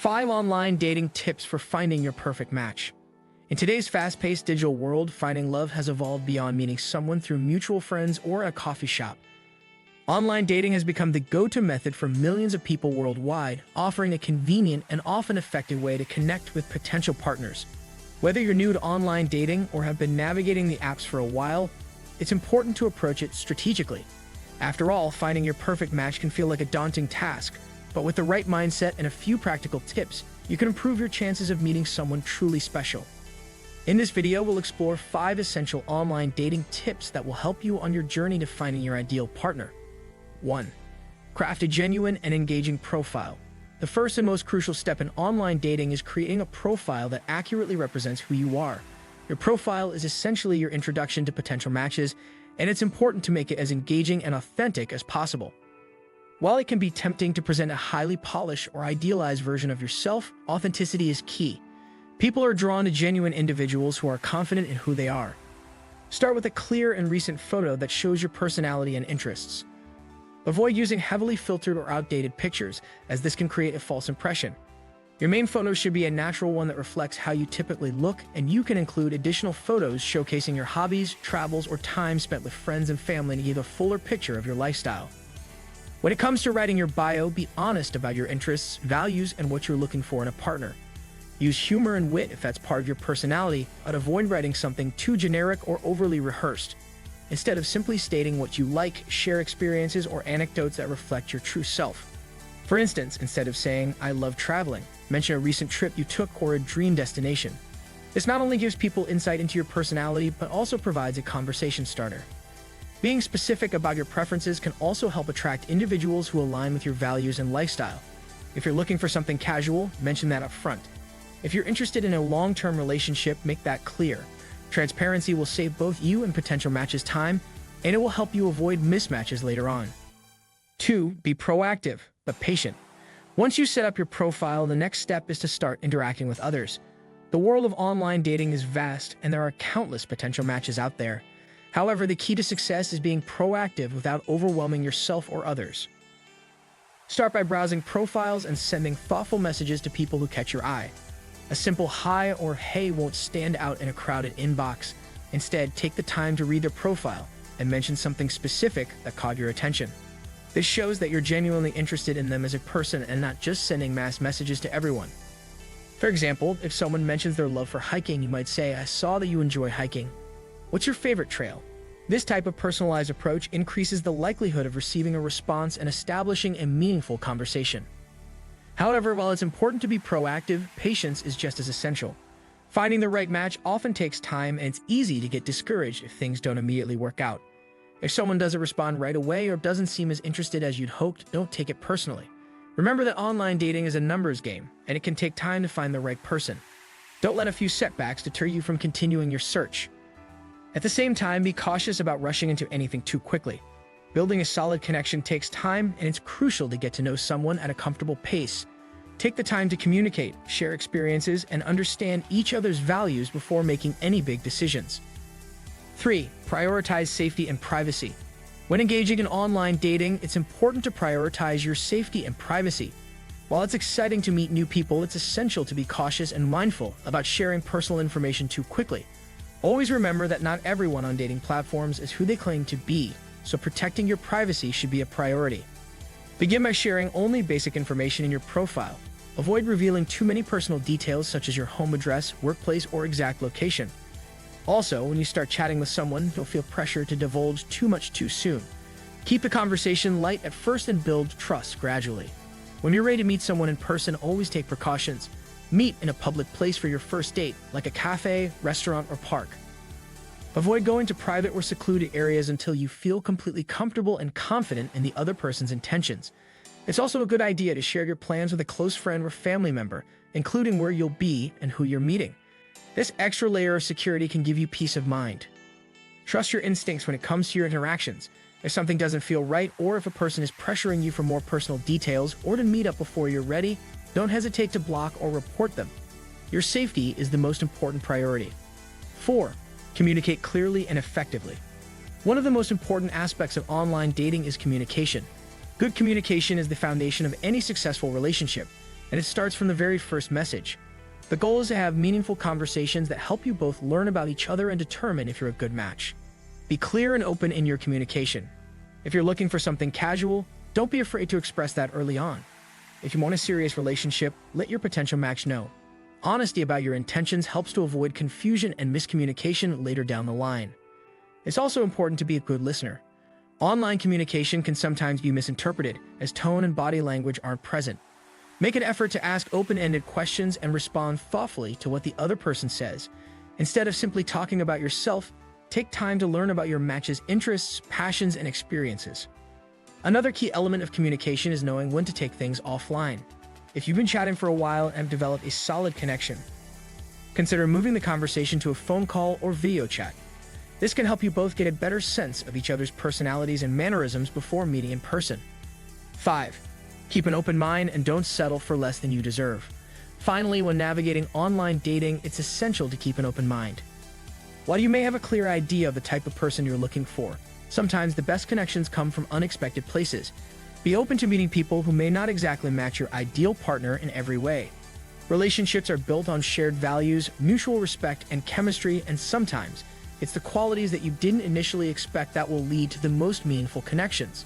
5 online dating tips for finding your perfect match. In today's fast-paced digital world, finding love has evolved beyond meeting someone through mutual friends or a coffee shop. Online dating has become the go-to method for millions of people worldwide, offering a convenient and often effective way to connect with potential partners. Whether you're new to online dating or have been navigating the apps for a while, it's important to approach it strategically. After all, finding your perfect match can feel like a daunting task, but with the right mindset and a few practical tips, you can improve your chances of meeting someone truly special. In this video, we'll explore 5 essential online dating tips that will help you on your journey to finding your ideal partner. 1. Craft a genuine and engaging profile. The first and most crucial step in online dating is creating a profile that accurately represents who you are. Your profile is essentially your introduction to potential matches, and it's important to make it as engaging and authentic as possible. While it can be tempting to present a highly polished or idealized version of yourself, authenticity is key. People are drawn to genuine individuals who are confident in who they are. Start with a clear and recent photo that shows your personality and interests. Avoid using heavily filtered or outdated pictures, as this can create a false impression. Your main photo should be a natural one that reflects how you typically look, and you can include additional photos showcasing your hobbies, travels, or time spent with friends and family to give a fuller picture of your lifestyle. When it comes to writing your bio, be honest about your interests, values, and what you're looking for in a partner. Use humor and wit if that's part of your personality, but avoid writing something too generic or overly rehearsed. Instead of simply stating what you like, share experiences or anecdotes that reflect your true self. For instance, instead of saying, "I love traveling," mention a recent trip you took or a dream destination. This not only gives people insight into your personality, but also provides a conversation starter. Being specific about your preferences can also help attract individuals who align with your values and lifestyle. If you're looking for something casual, mention that up front. If you're interested in a long-term relationship, make that clear. Transparency will save both you and potential matches time, and it will help you avoid mismatches later on. 2. Be proactive, but patient. Once you set up your profile, the next step is to start interacting with others. The world of online dating is vast, and there are countless potential matches out there. However, the key to success is being proactive without overwhelming yourself or others. Start by browsing profiles and sending thoughtful messages to people who catch your eye. A simple hi or hey won't stand out in a crowded inbox. Instead, take the time to read their profile and mention something specific that caught your attention. This shows that you're genuinely interested in them as a person and not just sending mass messages to everyone. For example, if someone mentions their love for hiking, you might say, "I saw that you enjoy hiking. What's your favorite trail?" This type of personalized approach increases the likelihood of receiving a response and establishing a meaningful conversation. However, while it's important to be proactive, patience is just as essential. Finding the right match often takes time, and it's easy to get discouraged if things don't immediately work out. If someone doesn't respond right away or doesn't seem as interested as you'd hoped, don't take it personally. Remember that online dating is a numbers game, and it can take time to find the right person. Don't let a few setbacks deter you from continuing your search. At the same time, be cautious about rushing into anything too quickly. Building a solid connection takes time, and it's crucial to get to know someone at a comfortable pace. Take the time to communicate, share experiences, and understand each other's values before making any big decisions. 3. Prioritize safety and privacy. When engaging in online dating, it's important to prioritize your safety and privacy. While it's exciting to meet new people, it's essential to be cautious and mindful about sharing personal information too quickly. Always remember that not everyone on dating platforms is who they claim to be, so protecting your privacy should be a priority. Begin by sharing only basic information in your profile. Avoid revealing too many personal details such as your home address, workplace, or exact location. Also, when you start chatting with someone, you'll feel pressure to divulge too much too soon. Keep the conversation light at first and build trust gradually. When you're ready to meet someone in person, always take precautions. Meet in a public place for your first date, like a cafe, restaurant, or park. Avoid going to private or secluded areas until you feel completely comfortable and confident in the other person's intentions. It's also a good idea to share your plans with a close friend or family member, including where you'll be and who you're meeting. This extra layer of security can give you peace of mind. Trust your instincts when it comes to your interactions. If something doesn't feel right, or if a person is pressuring you for more personal details or to meet up before you're ready, don't hesitate to block or report them. Your safety is the most important priority. 4. Communicate clearly and effectively. One of the most important aspects of online dating is communication. Good communication is the foundation of any successful relationship. and it starts from the very first message. The goal is to have meaningful conversations that help you both learn about each other and determine if you're a good match. Be clear and open in your communication. If you're looking for something casual, don't be afraid to express that early on. If you want a serious relationship, let your potential match know. Honesty about your intentions helps to avoid confusion and miscommunication later down the line. It's also important to be a good listener. Online communication can sometimes be misinterpreted, as tone and body language aren't present. Make an effort to ask open-ended questions and respond thoughtfully to what the other person says. Instead of simply talking about yourself, take time to learn about your match's interests, passions, and experiences. Another key element of communication is knowing when to take things offline. If you've been chatting for a while and have developed a solid connection, consider moving the conversation to a phone call or video chat. This can help you both get a better sense of each other's personalities and mannerisms before meeting in person. 5. Keep an open mind and don't settle for less than you deserve. Finally, when navigating online dating, it's essential to keep an open mind. While you may have a clear idea of the type of person you're looking for, sometimes the best connections come from unexpected places. Be open to meeting people who may not exactly match your ideal partner in every way. Relationships are built on shared values, mutual respect, and chemistry, and sometimes it's the qualities that you didn't initially expect that will lead to the most meaningful connections.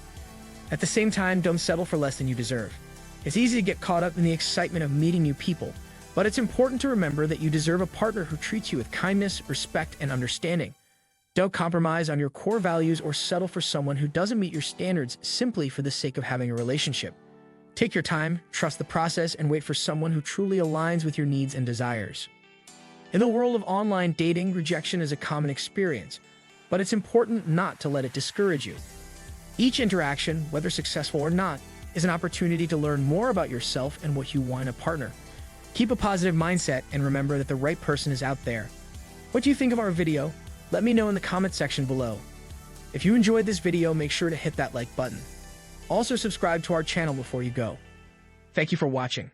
At the same time, don't settle for less than you deserve. It's easy to get caught up in the excitement of meeting new people, but it's important to remember that you deserve a partner who treats you with kindness, respect, and understanding. Don't compromise on your core values or settle for someone who doesn't meet your standards simply for the sake of having a relationship. Take your time, trust the process, and wait for someone who truly aligns with your needs and desires. In the world of online dating, rejection is a common experience, but it's important not to let it discourage you. Each interaction, whether successful or not, is an opportunity to learn more about yourself and what you want in a partner. Keep a positive mindset and remember that the right person is out there. What do you think of our video? Let me know in the comment section below. If you enjoyed this video, make sure to hit that like button. Also subscribe to our channel before you go. Thank you for watching.